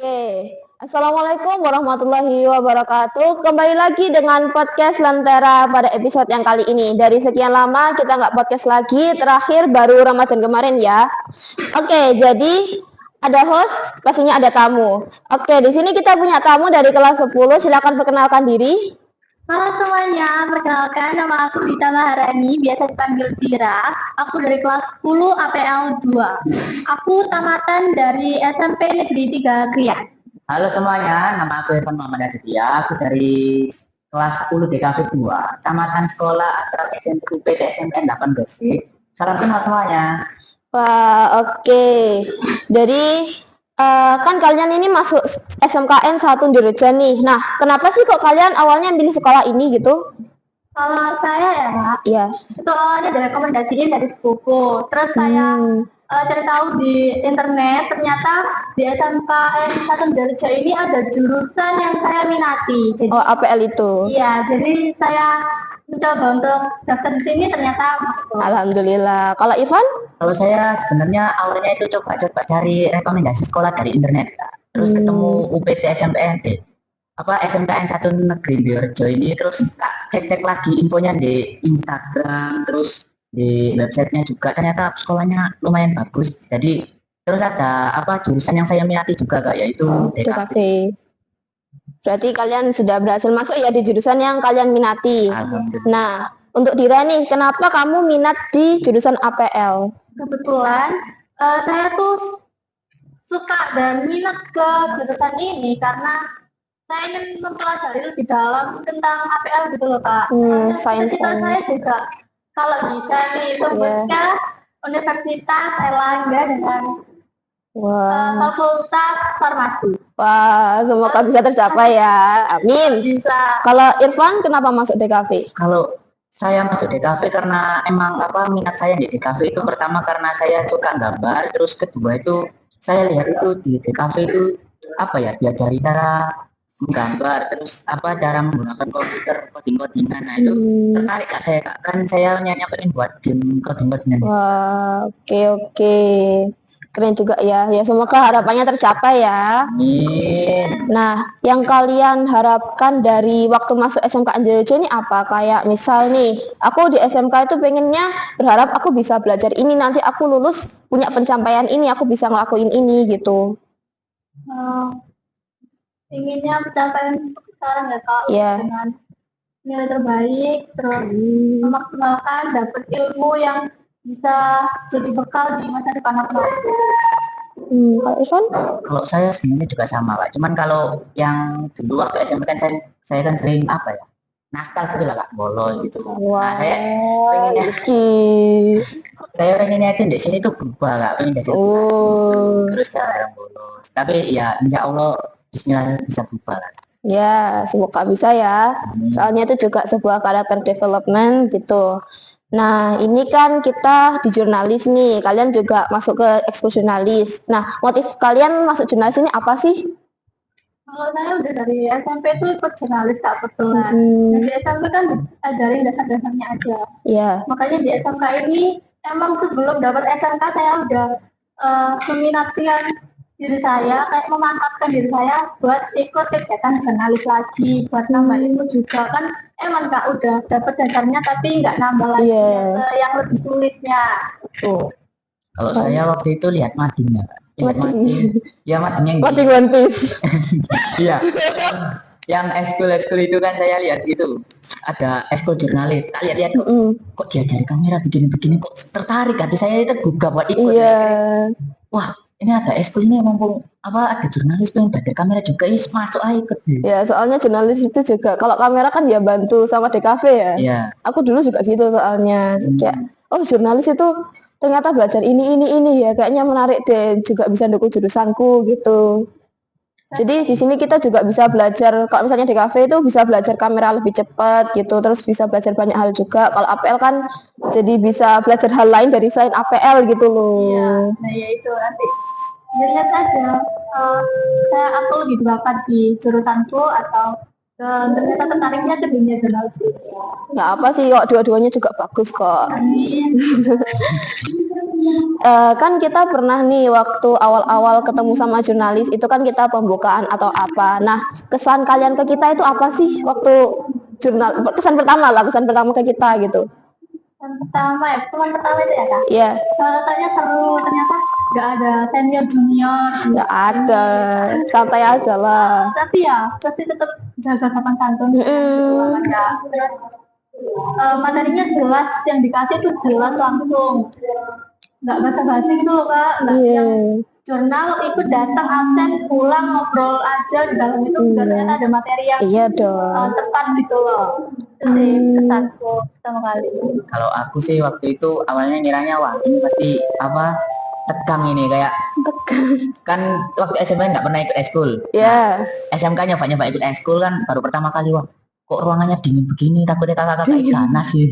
Oke, Assalamualaikum warahmatullahi wabarakatuh. Kembali lagi dengan podcast Lentera pada episode yang kali ini. Dari sekian lama kita nggak podcast lagi, terakhir baru Ramadan kemarin ya. Oke, jadi ada host, pastinya ada tamu. Oke, di sini kita punya tamu dari kelas 10. Silakan perkenalkan diri. Halo semuanya, perkenalkan nama aku Dita Maharani, biasa dipanggil Tira. Aku dari kelas 10 APL 2. Aku tamatan dari SMP Negeri 3 Krian. Halo semuanya, nama aku Irfan Muhammad Aditya. Aku dari kelas 10 DKV 2, Tamatan Sekolah Astral SMP UPT SMN 8 Gresik. Salam kenal semuanya. Wah, oke. Jadi kan kalian ini masuk SMKN 1 Dirjen nih. Nah, kenapa sih kok kalian awalnya milih sekolah ini gitu? Kalau saya ya Kak, Iya. itu awalnya direkomendasiin dari sepupu. Terus saya cari tahu di internet, ternyata di SMKN 1 Dirjen ini ada jurusan yang saya minati. Jadi, Oh, APL itu. iya, jadi saya mencoba untuk daftar di sini, ternyata masuk. Alhamdulillah. Kalau Ivan? Kalau saya sebenarnya awalnya itu coba-coba cari rekomendasi sekolah dari internet. Terus ketemu UPT SMPN, SMKN 1 Negeri Biorejo ini, terus cek-cek lagi infonya di Instagram, terus di websitenya juga, ternyata sekolahnya lumayan bagus. Jadi terus ada jurusan yang saya minati juga Kak, yaitu DKV. Berarti kalian sudah berhasil masuk ya di jurusan yang kalian minati. Alhamdulillah. Nah, untuk Dira nih, kenapa kamu minat di jurusan APL? Kebetulan saya tuh suka dan minat ke jurusan ini karena saya ingin mempelajari lebih dalam tentang APL gitu loh Pak. Sains. Saya juga kalau bisa nih tembus ke Universitas Erlangga dengan Fakultas Farmasi. Wah, semoga bisa tercapai ya. Amin. Bisa. Kalau Irfan, kenapa masuk DKV? Kalau saya masuk DKV karena emang minat saya di DKV itu pertama karena saya suka gambar, terus kedua itu saya lihat itu di DKV itu diajari cara menggambar, terus cara menggunakan komputer coding-codingan. Nah itu tertarik Kak saya Kak. Kan saya niatnya pengen buat game coding-codingan. Wah, oke. Keren juga ya. Ya semoga harapannya tercapai ya. Amin. Nah, yang kalian harapkan dari waktu masuk SMK Anjalijo ini apa? Kayak misal nih, aku di SMK itu pengennya berharap aku bisa belajar ini, nanti aku lulus punya pencapaian ini, aku bisa ngelakuin ini gitu. Inginnya pencapaian untuk sekarang ya Kak, dengan nilai terbaik, terus memaksimalkan dapat ilmu yang bisa jadi bekal di masa depan aku. Pak Irfan? Kalau saya sebenarnya juga sama Pak, cuman kalau yang dulu waktu SMP kan saya kan sering nakal gitu lah Kak, bolos gitu. Wah, saya pengennya itu di sini tuh berubah Kak, pengen jadi terus saya bolos. Tapi ya insya Allah Bismillah bisa berubah lah. Ya, semoga bisa ya. Soalnya itu juga sebuah karakter development gitu. Nah, ini kan kita di jurnalis nih. Kalian juga masuk ke ekskul jurnalis. Nah, motif kalian masuk jurnalis ini apa sih? Kalau saya udah dari SMP tuh ikut jurnalis Kak, kebetulan. Di SMP kan ajarin dasar-dasarnya aja. Iya. Makanya di SMK ini emang sebelum dapat SMK saya udah meminati diri saya, kayak memantapkan diri saya buat ikut kegiatan jurnalis lagi, buat nambah ilmu juga kan. Emang Kak udah dapat dasarnya tapi nggak nambah lagi yang lebih sulitnya. Kalau saya waktu itu lihat madingnya. Mading One Piece. Iya. Yang ekskul itu kan saya lihat gitu. Ada ekskul jurnalis. Tak lihat kok diajari kamera begini-begini, kok tertarik hati saya itu juga buat ikut. Wah, ini ada ekskul ini mumpung ada jurnalis pengen belajar kamera juga, masuk aja ikut. Ya, soalnya jurnalis itu juga kalau kamera kan ya bantu sama DKV ya. Iya. Aku dulu juga gitu soalnya. Kayak jurnalis itu ternyata belajar ini ya, kayaknya menarik deh, juga bisa dukung jurusanku gitu. Jadi di sini kita juga bisa belajar, kalau misalnya di kafe itu bisa belajar kamera lebih cepat gitu, terus bisa belajar banyak hal juga. Kalau APL kan jadi bisa belajar hal lain dari selain APL gitu loh. Iya, nah ya itu nanti lihat aja aku lebih bakat di jurusanku atau ternyata tertariknya ke dunia jurnalistik. Nggak apa sih kok, dua-duanya juga bagus kok. Kan kita pernah nih waktu awal-awal ketemu sama jurnalis itu kan kita pembukaan atau apa. Nah, kesan kalian ke kita itu apa sih waktu kesan pertama ke kita gitu. Yang pertama ya, teman pertama itu ya kak. Iya, Katanya seru, ternyata nggak ada senior junior. nggak ada, santai aja lah. Tapi ya, pasti tetap jaga sopan santun. Mm-mm. Terus materinya jelas, yang dikasih itu jelas langsung. Nggak basa-basi gitu loh kak. Nggak Iya. yang jurnal ikut datang absen pulang ngobrol aja di dalam itu udah ternyata ada materi yang Iya dong. tepat gitu loh. Itu sih kesanku pertama kali. Kalau aku sih waktu itu awalnya ngiranya wah ini pasti apa tegang ini kayak kan waktu SMP nggak pernah ikut eskul. Ya. SMK nyoba ikut eskul kan baru pertama kali wah kok ruangannya dingin begini takutnya kakak-kakak ganas sih.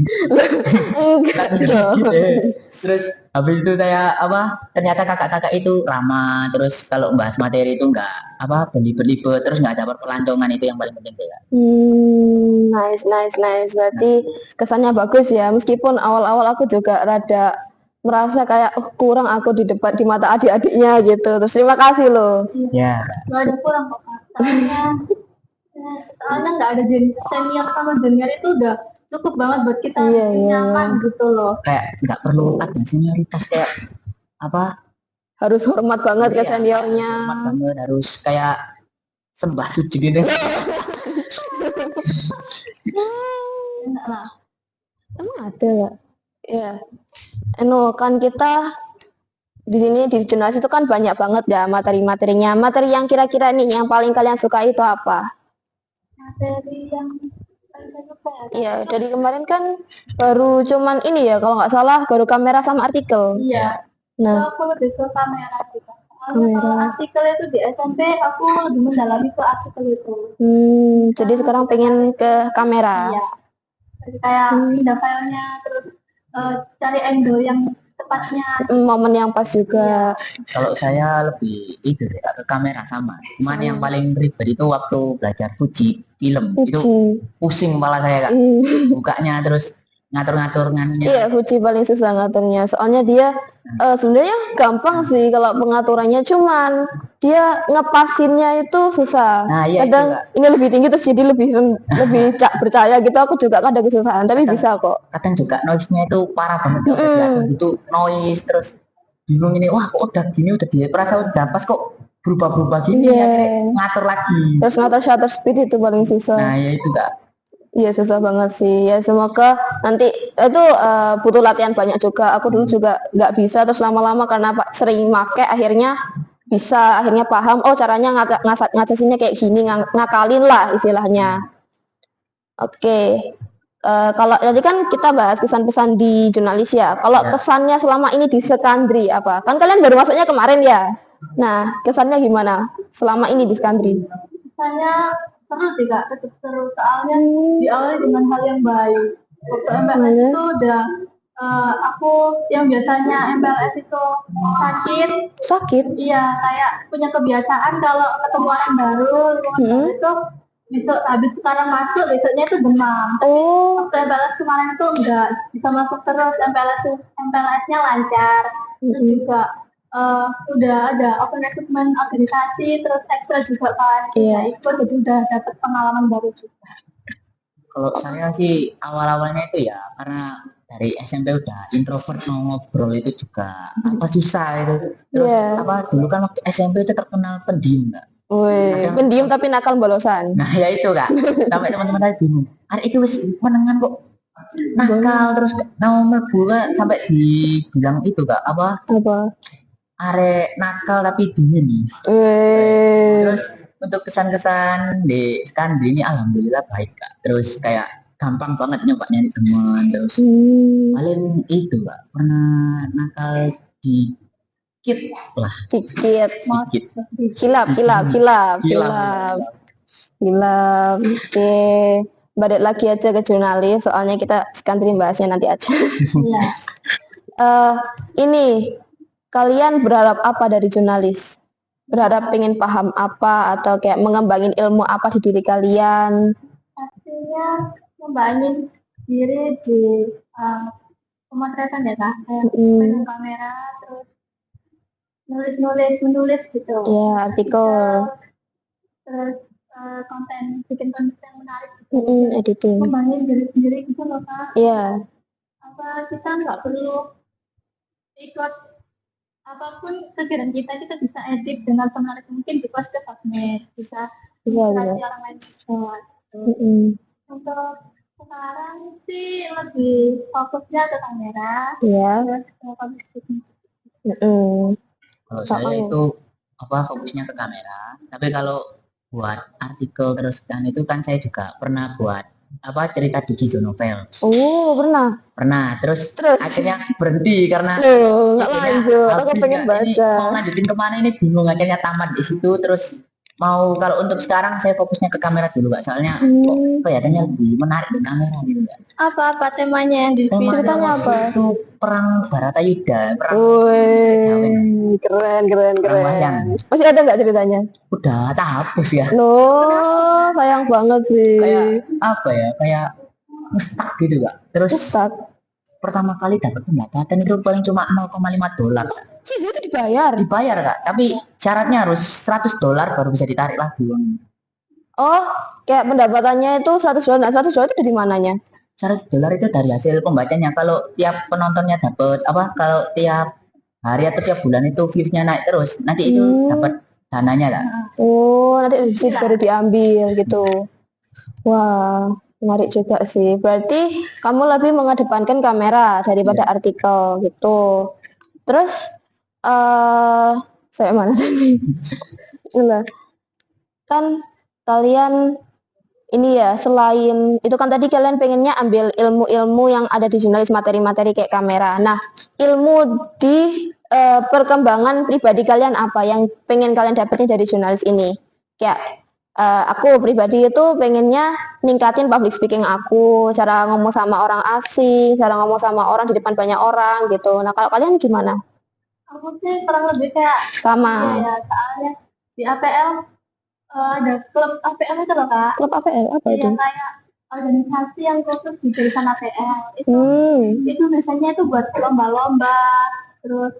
Enggak dong. Terus habis itu saya apa ternyata kakak-kakak itu ramah terus kalau bahas materi itu nggak apa berlibet-libet terus nggak ada perpelancongan itu yang paling penting saya. Nice. Berarti kesannya bagus ya. Meskipun awal-awal aku juga rada merasa kayak kurang aku di depan di mata adik-adiknya gitu. Terus terima kasih loh. Ya. Gak ada kurang kok kak. Soalnya nggak ada senior sama junior itu udah cukup banget buat kita Iya. nyaman gitu loh. Kayak nggak perlu ada senioritas kayak apa Harus hormat banget ke iya, seniornya. hormat banget harus kayak sembah sujud gitu. Nah, Emang ada nggak? Ya. Kan kita di sini di jurnalis itu kan banyak banget ya materi-materinya. Materi yang kira-kira nih yang paling kalian suka itu apa? materi yang paling saya suka ya. Iya, dari kemarin kan baru cuman ini ya kalau nggak salah baru kamera sama artikel. Iya. Nah, Aku lebih ke kamera sih kak. Soalnya Kamera. kalau artikel itu di SMP aku lebih mendalami ke artikel itu. jadi sekarang pengen ke kamera. Iya. Jadi kayak pindah filenya terus cari angle yang tepatnya. Momen yang pas juga. Kalau saya lebih itu deh, ke kamera sama. Cuman yang paling ribet itu waktu belajar Fuji film itu Fuji. pusing kepala saya kak. Bukanya terus ngatur-ngatur ngaturnya. Iya, Fuji paling susah ngaturnya. Soalnya dia sebenarnya gampang sih kalau pengaturannya, cuman dia ngepasinnya itu susah. Nah, iya Kadang itu, Kak. ini lebih tinggi terus jadi lebih percaya gitu. Aku juga kadang kesusahan, tapi bisa kok. Kadang juga noise-nya itu parah banget udah diatur gitu noise terus bingung ini wah kok udah gini udah perasa udah pas kok berubah-berubah gini Iya. akhirnya ngatur lagi. Terus ngatur shutter speed itu paling susah. Nah ya itu kak. Iya susah banget sih. Ya semoga nanti itu butuh latihan banyak juga. Aku dulu juga nggak bisa terus lama-lama karena sering make akhirnya bisa akhirnya paham oh caranya ngatasinnya kayak gini ngakalin lah istilahnya. Oke. Kalau tadi kan kita bahas kesan pesan di jurnalis ya. Kalau Ya. kesannya selama ini di Skandri apa? Kan kalian baru masuknya kemarin ya. Nah, kesannya gimana selama ini di Skandri? Misalnya seru sih kak, tetap seru soalnya diawali dengan hal yang baik. Waktu MPLS itu udah aku yang biasanya MPLS itu Sakit? iya kayak punya kebiasaan kalau ketemu orang baru, lingkungan baru itu besok habis sekarang masuk besoknya itu demam. Oh. Waktu MPLS kemarin itu enggak bisa masuk terus, MPLS-nya lancar. Terus juga udah ada open recruitment organisasi, terus ekstra juga kan. Iya. Ikut jadi udah dapat pengalaman baru juga. Kalau saya sih awal-awalnya itu ya karena dari SMP udah introvert mau ngobrol itu juga apa susah itu. Terus apa dulu kan waktu SMP itu terkenal pendiam kak. Wih, pendiam tapi nakal bolosan. Nah ya itu kak sampai teman-teman saya bingung. Hari itu wis menengan kok nakal terus mau mlebu kan sampai dibilang itu kak apa arek nakal tapi dingin. Terus untuk kesan-kesan di Skandri ini alhamdulillah baik kak. Terus kayak gampang banget nyoba nyari teman. Terus paling itu kak pernah nakal dikit lah. Dikit. Kilap. Oke. Balik lagi aja ke jurnalis. Soalnya kita Skandri bahasnya nanti aja. Ini kalian berharap apa dari jurnalis? Berharap pengen paham apa atau kayak mengembangin ilmu apa di diri kalian? Pastinya ngembangin diri di pemotretan ya kak, kayak Mm-mm. pegang kamera terus menulis gitu. Ya, artikel. Terus bikin konten menarik gitu. Editing. Membangun diri sendiri gitu loh kak. Iya, Apa kita nggak perlu ikut apapun kegiatan kita bisa edit dengan semenarik mungkin di post ke sosmed, bisa bisa. inspirasi orang lain juga. Gitu. Mm-mm. Untuk sekarang sih lebih fokusnya ke kamera, Iya. terus ke public speaking. Mm-mm. Kalau Kalau saya kamu? itu fokusnya ke kamera. Tapi kalau buat artikel terus kan itu kan saya juga pernah buat cerita di visual novel. Oh, pernah. Pernah. Terus Terus? akhirnya berhenti karena Loh, nggak akhirnya lanjut. Aku habis pengen nggak, ini baca. mau lanjutin kemana ini bingung, akhirnya tamat di situ. Terus mau kalau untuk sekarang saya fokusnya ke kamera dulu kak, soalnya kok kelihatannya lebih menarik di kamera gitu kak. Apa temanya yang di Temanya Ceritanya waktu apa? itu perang Baratayuda, perang kejawen. Wih, keren, keren, Perang wayang. keren. Masih ada nggak ceritanya? Udah tak hapus ya. Loh, sayang banget sih. Kayak kayak ngestak gitu kak. Terus Stuck. pertama kali dapat pendapatan itu paling cuma $0,5. Sih, itu dibayar. Dibayar kak, tapi syaratnya harus $100 baru bisa ditarik lagi uang. Oh, kayak pendapatannya itu $100. Nah, $100 itu dari mananya? $100 itu dari hasil pembacanya. Kalau tiap penontonnya dapat kalau tiap hari atau tiap bulan itu views-nya naik terus, nanti itu dapat dananya lah. Oh, nanti bisa baru diambil gitu. Wah, menarik juga sih. Berarti kamu lebih mengedepankan kamera daripada artikel gitu. Terus, saya mana tadi? Nah, kan kalian ini ya, selain itu kan tadi kalian pengennya ambil ilmu-ilmu yang ada di jurnalis, materi-materi kayak kamera. Nah, ilmu di perkembangan pribadi kalian apa yang pengen kalian dapetin dari jurnalis ini? Kayak aku pribadi itu pengennya ningkatin public speaking aku, cara ngomong sama orang asing, cara ngomong sama orang di depan banyak orang gitu. Nah, kalau kalian gimana? Aku sih kurang lebih kayak Sama. ya, soalnya di APL ada klub APL itu loh kak. Klub APL apa itu? Iya kayak organisasi yang khusus di jurusan APL itu biasanya itu buat lomba-lomba, terus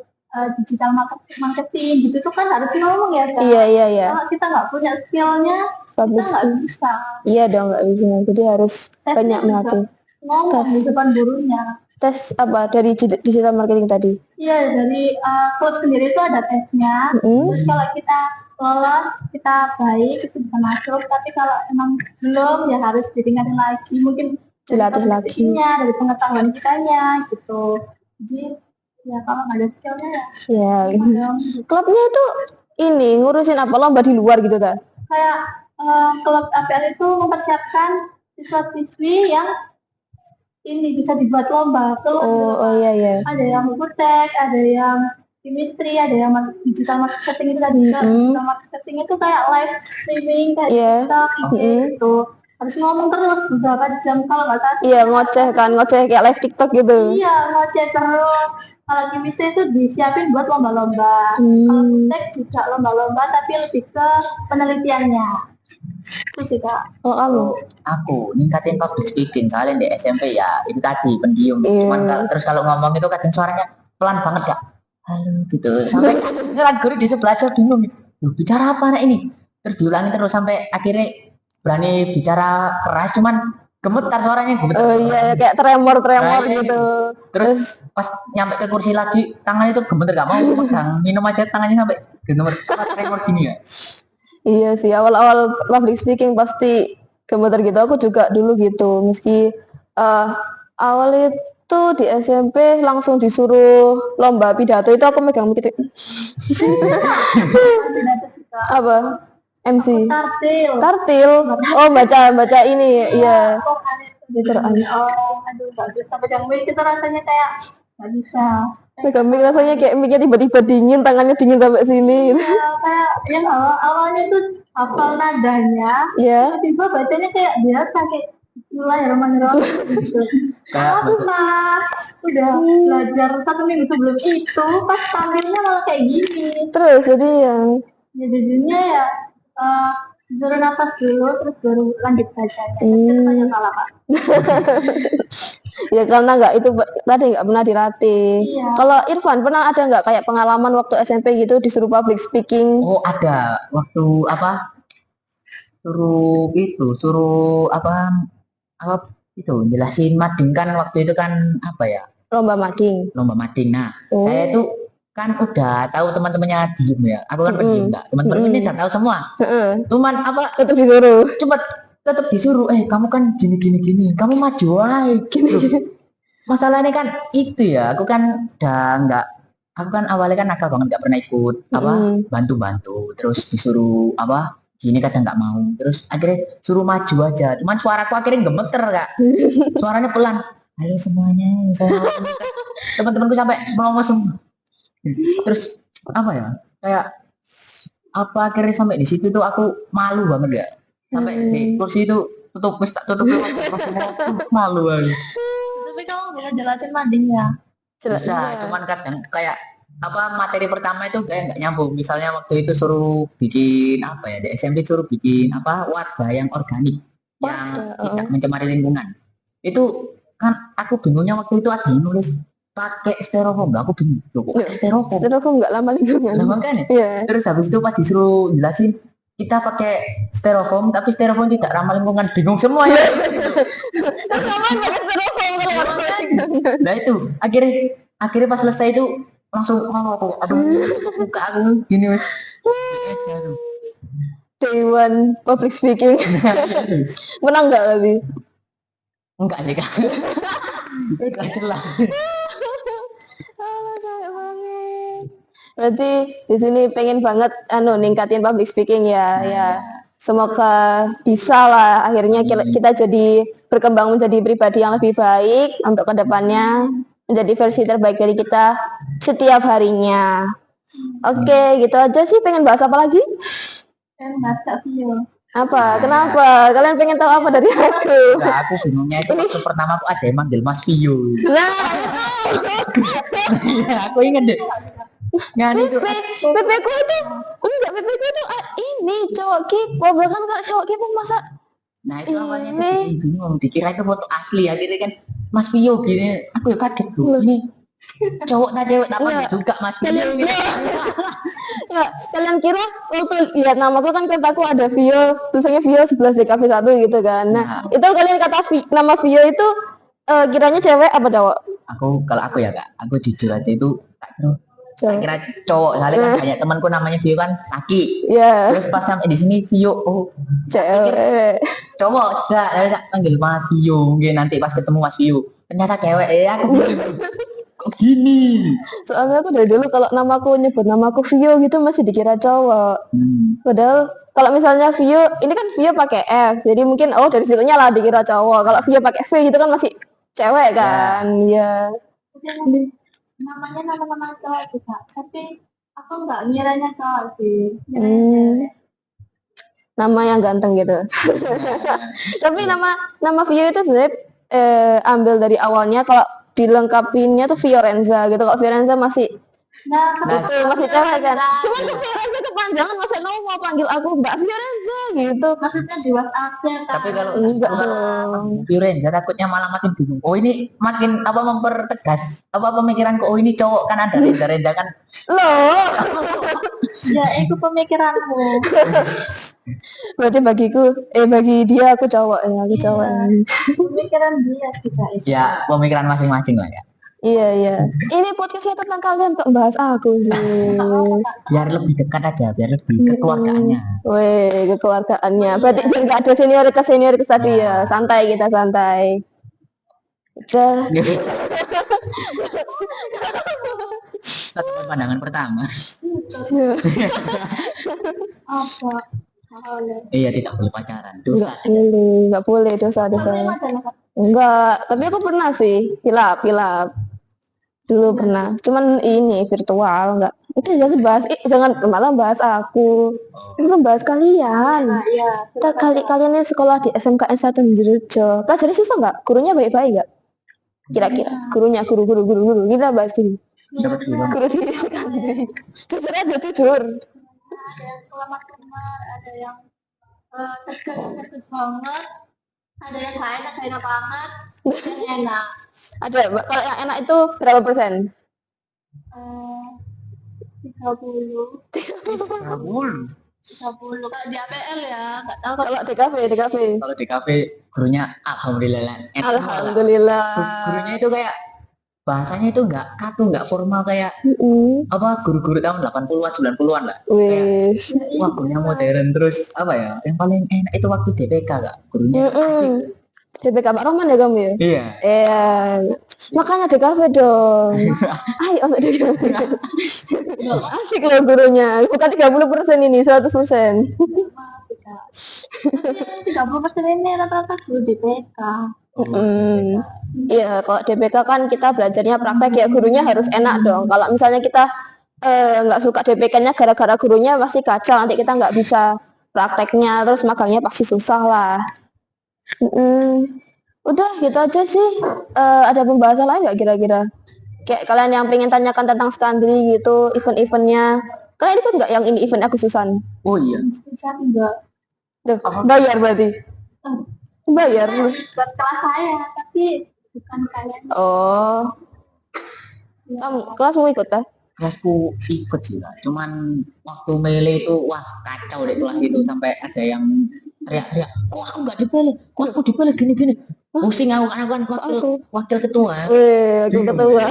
digital marketing gitu tuh kan harus ngomong ya kak. Iya. Kalau kita nggak punya skillnya, kita nggak bisa. Iya dong, nggak bisa. Jadi harus banyak melatih. Ngomong di depan gurunya. Tes apa dari digital marketing tadi? Iya, dari klub sendiri itu ada tesnya. Terus kalau kita lolos, kita baik, itu bisa masuk. Tapi kalau emang belum, ya harus ditingkatin lagi. Mungkin dilatih lagi. Dari pengetahuan kitanya gitu. Jadi ya kalau nggak ada skillnya ya. Klubnya itu ini ngurusin apa, lomba di luar gitu kan? Kayak klub APL itu mempersiapkan siswa-siswi yang ini bisa dibuat lomba. Oh iya. Ada yang foodtech, ada yang chemistry, ada yang digital marketing itu tadi. Digital marketing itu kayak live streaming kayak TikTok, IG gitu. Harus ngomong terus beberapa jam kalau nggak salah. Iya, ngoceh kayak live TikTok gitu. Iya, ngoceh terus. Kalau chemistry itu disiapin buat lomba-lomba. Kalau foodtech juga lomba-lomba tapi lebih ke penelitiannya. Itu sih kak. Oh kamu? Aku ningkatin public speaking soalnya di SMP ya itu tadi pendiam. Cuman kalau ngomong itu kadang suaranya pelan banget kak. Halo gitu. Sampai guru di sebelah aja bingung. Loh, bicara apa anak ini? Terus diulangi terus sampai akhirnya berani bicara keras, cuman gemetar suaranya gemetar. Oh iya, kayak tremor gitu. Terus pas nyampe ke kursi lagi tangan itu gemeter, gak mau pegang minum aja tangannya sampai gemeter tremor gini ya. Iya sih, awal-awal public speaking pasti gemeter gitu. Aku juga dulu gitu. Meski awal itu di SMP langsung disuruh lomba pidato, itu aku megang mic. Apa? MC. Tartil. Oh, baca ini. Iya. Aduh, bagus. Sampai yang mic itu rasanya kayak nggak bisa. Megang mic rasanya kayak micnya tiba-tiba dingin, tangannya dingin sampai sini. Iya, kayak yang awalnya tuh hafal nadanya, tiba-tiba bacanya kayak biasa kayak Bismillahirrahmanirrahim gitu. Aku mah udah belajar 1 minggu sebelum itu, pas tampilnya malah kayak gini. Terus jadi ya jadinya ya Disuruh nafas dulu, terus baru lanjut baca. Hmm. Ceritanya salah, Pak. Ya karena tadi nggak pernah dilatih. Iya. Kalau Irfan pernah ada nggak kayak pengalaman waktu SMP gitu disuruh public speaking? Oh ada waktu apa suruh apa itu jelasin mading kan waktu itu kan apa ya Lomba mading. lomba mading. Nah Oh. saya itu kan udah tahu teman-temannya diem ya. Aku kan pendiam enggak. Teman-teman ini udah tahu semua. Heeh. Cuman apa Tetap disuruh. cepat tetap disuruh kamu kan gini kamu maju aja gini. Masalahnya kan itu ya aku kan udah enggak aku kan awalnya kan nakal banget nggak pernah ikut apa bantu-bantu terus disuruh apa gini kadang nggak mau terus akhirnya suruh maju aja cuman suaraku akhirnya gemeter kak suaranya pelan halo semuanya saya teman-temanku sampai melongo semua terus apa ya kayak apa akhirnya sampai di situ tuh aku malu banget ya sampai di kursi itu tutup malu banget. Tapi kamu bisa jelasin madingnya. Bisa, cuman kadang kayak apa materi pertama itu kayak nggak nyambung. Misalnya waktu itu suruh bikin apa ya di SMP suruh bikin apa wadah yang organik yang tidak mencemari lingkungan. Itu kan aku bingungnya waktu itu ada yang nulis pakai styrofoam, aku bingung. Loh, kok pakai styrofoam? Styrofoam nggak lama lingkungan. Lah makanya. Iya. Terus habis itu pas disuruh jelasin kita pakai styrofoam tapi styrofoam tidak ramah lingkungan bingung semua ya. Sama pakai styrofoam kalau Nah itu akhirnya pas selesai itu langsung aduh buka aku gini wes Day one public speaking. Menang nggak lagi? enggak sih kak enggak jelas. Sayang banget. Berarti di sini pengen banget ningkatin public speaking ya. Ya. Semoga bisa lah akhirnya kita jadi berkembang menjadi pribadi yang lebih baik untuk kedepannya menjadi versi terbaik dari kita setiap harinya. Oke, gitu aja sih. Pengen bahas apa lagi? Saya baca video. Apa? Kenapa? Kalian pengen tahu apa dari aku? Enggak, aku bingungnya itu waktu pertama aku ada yang manggil Mas Vio. Nah, Iya, aku inget deh. Nggak itu. PP ku itu enggak, PP ku itu ini cowok K-pop, bahkan kalau cowok K-pop masa Nah itu awalnya tuh bikin bingung, dikira itu foto asli akhirnya kan Mas Vio gini, aku ya kaget tuh ini cowok tak cewek tak panggil juga Mas Vio. Enggak, kalian kira waktu lihat namaku kan kataku ada Vio, tulisannya Vio 11 DKV 1 gitu kan. Nah, itu kalian kata nama Vio itu kiranya cewek apa cowok? Kalau aku ya kak, aku jujur aja itu tak kira cowok, soalnya kan banyak temanku namanya Vio kan laki. Iya. Terus pas sampai di sini Vio, Cewek. cowok enggak, lalu tak panggil Mas Vio, mungkin nanti pas ketemu Mas Vio ternyata cewek aku bilang, kok gini. Soalnya aku dari dulu kalau nyebut namaku Vio gitu masih dikira cowok. Padahal kalau misalnya Vio, ini kan Vio pakai F, jadi mungkin dari situnya lah dikira cowok. Kalau Vio pakai V gitu kan masih cewek kan, ya. Namanya nama-nama cowok juga, tapi aku nggak ngiranya cowok sih. Nama yang ganteng gitu. Tapi nama Vio itu sebenarnya ambil dari awalnya kalau dilengkapinnya tuh Fiorenza gitu. Kalau Fiorenza masih itu masih cewek kan. Cuma tuh Fiorenza kepanjangan masa mau panggil aku Mbak Fiorenza gitu. Maksudnya di WhatsApp-nya kan. Tapi kalau Enggak dong. Fiorenza takutnya malah makin bingung. Oh ini makin mempertegas pemikiranku. Oh ini cowok kan ada Reza kan. Loh. Ya itu pemikiranmu. Berarti bagi dia aku cowok ya, aku cowok. Pemikiran dia juga itu. Ya pemikiran masing-masing lah ya. Iya. Ini podcastnya tentang kalian kok bahas aku sih. Biar lebih dekat aja, biar lebih kekeluargaannya. Weh, kekeluargaannya. Berarti biar nggak ada senioritas tadi ya. Santai kita santai. Udah. Satu pandangan pertama. Apa? Iya tidak boleh pacaran. Dosa. Nggak boleh dosa. Enggak, tapi aku pernah sih hilap. Dulu pernah, cuman ini virtual enggak. Udah jangan malah bahas aku. Itu bahas kalian. Iya. Kalian ini sekolah di SMKN 1 Jerejo. Pelajaran susah enggak? Gurunya baik-baik enggak? Kira-kira gurunya guru. Kita bahas guru. Guru di SMKN. Jujur aja jujur. Ada yang selamat kemar, ada yang tegas banget, ada yang gak enak banget, ada yang enak. Ada, kalau yang enak itu berapa persen? 30 Kabul. 30 kalau di APL ya, nggak tahu Kalau di kafe. Kalau di kafe gurunya alhamdulillah lah. Enak semua lah. Alhamdulillah. Gurunya itu kayak bahasanya itu nggak kaku, nggak formal kayak apa guru-guru tahun 80-an 90-an lah. Wih. Wah, gurunya modern terus apa ya? Yang paling enak itu waktu DPK Kak. Gurunya asik. DPK Pak Roman ya kamu ya? Iya. Iya. Makanya di kafe dong. Ayo masuk di kafe. Asik loh gurunya. Bukan 30% ini, 100%. 30% ini rata-rata guru DPK. Iya, kalau DPK kan kita belajarnya praktek ya, gurunya harus enak dong. Kalau misalnya kita nggak suka DPK-nya gara-gara gurunya pasti kacau, nanti kita nggak bisa prakteknya, terus magangnya pasti susah lah. Udah gitu aja sih. Ada pembahasan lain nggak kira-kira? Kayak kalian yang pengen tanyakan tentang Skandri gitu, event-eventnya. Kalian ikut nggak yang ini event Agustusan? Oh iya. Bisa enggak? Duh, bayar berarti? Bayar? Buat kelas saya, tapi bukan kalian. Oh, kamu kelasmu ikut kan? Kelasku ikut sih lah. Cuman waktu mele itu wah kacau deh kelas itu sampai ada yang teriak-teriak. Kok aku nggak dipilih? Kok aku dipilih gini-gini? Pusing aku kan wakil ketua. Wakil ketua.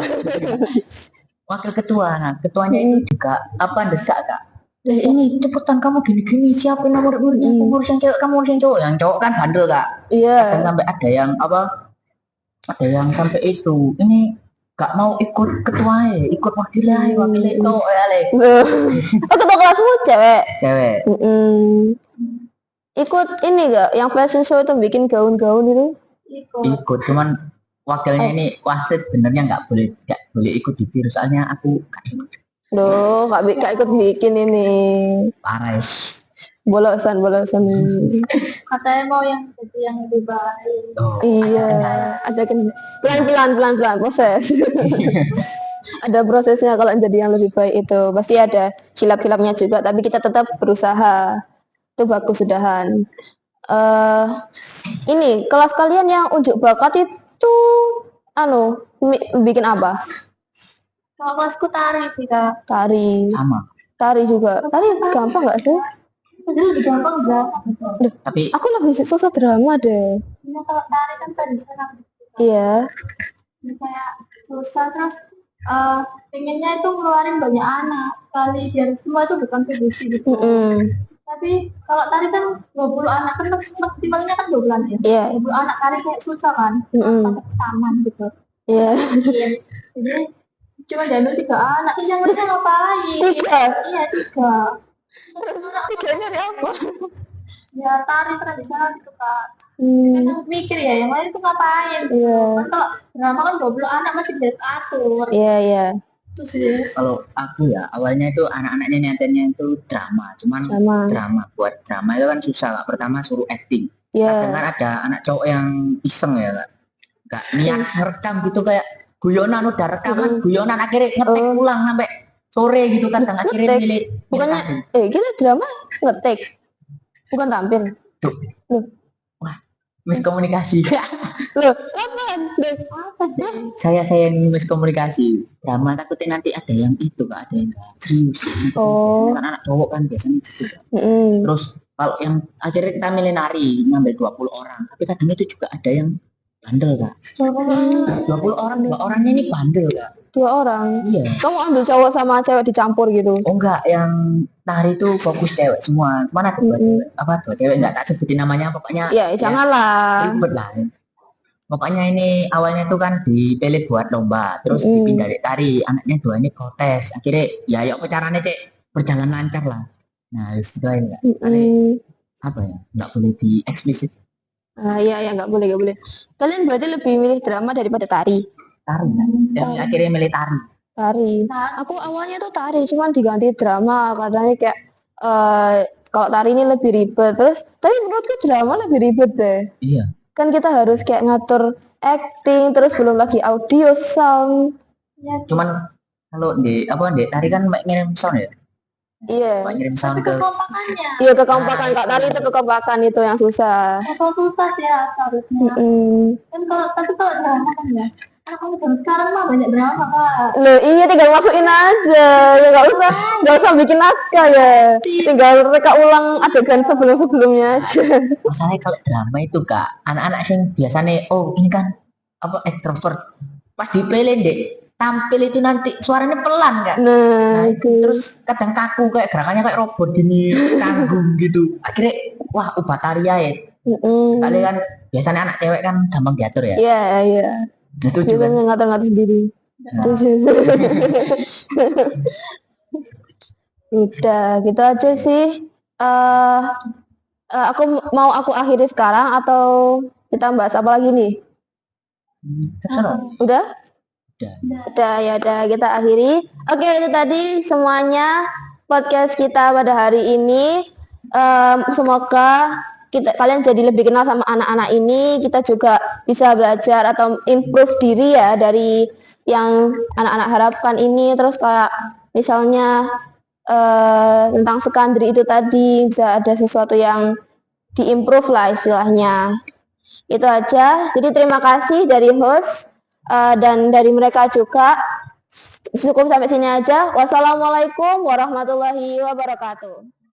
Wakil ketua. Nah, ketuanya itu juga apa desak Kak? Ini cepetan kamu gini-gini siapin nomor-nomornya, aku ngurus yang cewek, kamu ngurus yang cowok. Yang cowok kan bandel Kak. Iya. Kadang sampai ada yang apa? Ada yang sampai itu. Ini gak mau ikut ketuanya, ikut wakilnya itu Oh, ketua kelasmu cewek? Cewek. Ikut ini gak? Yang fashion show itu bikin gaun-gaun itu? Ikut, cuman wakilnya ini wasit sebenarnya nggak boleh ikut di virus, soalnya aku gak ikut. Loh, gak ikut bikin ini. Parah ya. Bolosan. Katanya mau yang jadi yang lebih baik. Iya, ada kan pelan-pelan proses. Ada prosesnya kalau jadi yang lebih baik itu. Pasti ada hilap-hilapnya juga, tapi kita tetap berusaha. Itu bagus sudahan. Ini kelas kalian yang unjuk bakat itu bikin apa? Kalau kelasku tari sih Kak. Tari. Sama. Tari juga. Tari gampang nggak sih? Itu lebih gampang enggak? Tapi aku lebih susah drama deh. Ini kalau tari kan tradisional. Iya. Ini kayak susah terus pengennya itu ngeluarin banyak anak kali biar semua itu berkontribusi gitu. Tapi kalau tari kan 20 anak kan maksimalnya kan 12 ya. Iya. 20 anak tari kayak susah kan. Pakai kesamaan gitu. Iya. Jadi cuma diambil 3 anak terus yang lainnya ngapain? 3? Iya 3. Terus 3-nya dari apa? Ya tari tradisional gitu Kak. Kan mikir ya yang lain itu ngapain? Iya. Kalau drama kan 20 anak masih bisa atur. Iya. Itu sih. Kalau aku ya awalnya itu anak-anaknya nyatanya itu drama, cuman drama buat drama itu kan susah Kak. Pertama suruh acting. Kadang kan ada anak cowok yang iseng ya Kak. Gak niat ngerekam gitu kayak guyonan udah rekaman guyonan akhirnya ngetik pulang sampai sore gitu kadang akhirnya milih bukannya kita drama ngetik bukan tampil tuh. Wah miskomunikasi loh kapan saya yang miskomunikasi drama takutnya nanti ada yang itu Kak, ada yang serius kan anak cowok kan biasanya gitu terus kalau yang akhirnya kita milih nari ngambil 20 orang tapi kadang itu juga ada yang bandel Kak. 20 orang, 2 orangnya ini bandel Kak. 2 orang? Iya. Kamu ambil cowok sama cewek dicampur gitu? Oh enggak, yang tari itu fokus cewek semua. Mana ada 2 cewek? Apa 2 cewek enggak tak sebutin namanya pokoknya. Ya janganlah. Ribet lah. Pokoknya ini awalnya itu kan dipilih buat lomba, terus dipindah dari tari, anaknya 2 ini protes. Akhirnya ya yuk caranya Cek berjalan lancar lah. Nah, wis gitu aja. Apa ya? Enggak boleh di eksplisit. Iya nggak boleh. Kalian berarti lebih milih drama daripada tari? Tari kan? Akhirnya milih tari. Tari. Aku awalnya tuh tari, cuman diganti drama karena kayak kalau tari ini lebih ribet. Terus, tapi menurutku drama lebih ribet deh. Iya. Kan kita harus kayak ngatur acting, terus belum lagi audio sound. Cuman kalau di tari kan ngirim sound ya. Iya. Cuma ngirim sound Tapi ke kekompakannya. Iya kekompakan Kak Tari itu kekompakan itu yang susah. Asal susah sih ya harusnya. Kan tapi kalau drama kan ya. Anak zaman sekarang mah banyak drama Kak. Loh iya tinggal masukin aja ya nggak usah bikin naskah ya tinggal reka ulang adegan sebelumnya aja. masalahnya kalau drama itu Kak, anak-anak sing biasanya oh ini kan apa ekstrovert. Pas dipilih deh, tampil itu nanti suaranya pelan Kak. Nah Nah, itu terus kadang kaku kayak gerakannya kayak robot gini tanggung gitu. Akhirnya wah ubah tarian ya. Kalian kan biasanya anak cewek kan gampang diatur ya. iya iya Itu juga. biasanya ngatur-ngatur sendiri. Setuju. Udah gitu aja sih. eh aku akhiri sekarang atau kita bahas apa lagi nih? Terserah. Udah? Udah. Udah ya udah kita akhiri. Oke itu tadi semuanya podcast kita pada hari ini. Semoga kalian jadi lebih kenal sama anak-anak ini. Kita juga bisa belajar atau improve diri ya dari yang anak-anak harapkan ini. Terus kayak misalnya tentang sekandri itu tadi bisa ada sesuatu yang diimprove lah istilahnya. Itu aja. Jadi terima kasih dari host dan dari mereka juga. Cukup sampai sini aja. Wassalamualaikum warahmatullahi wabarakatuh.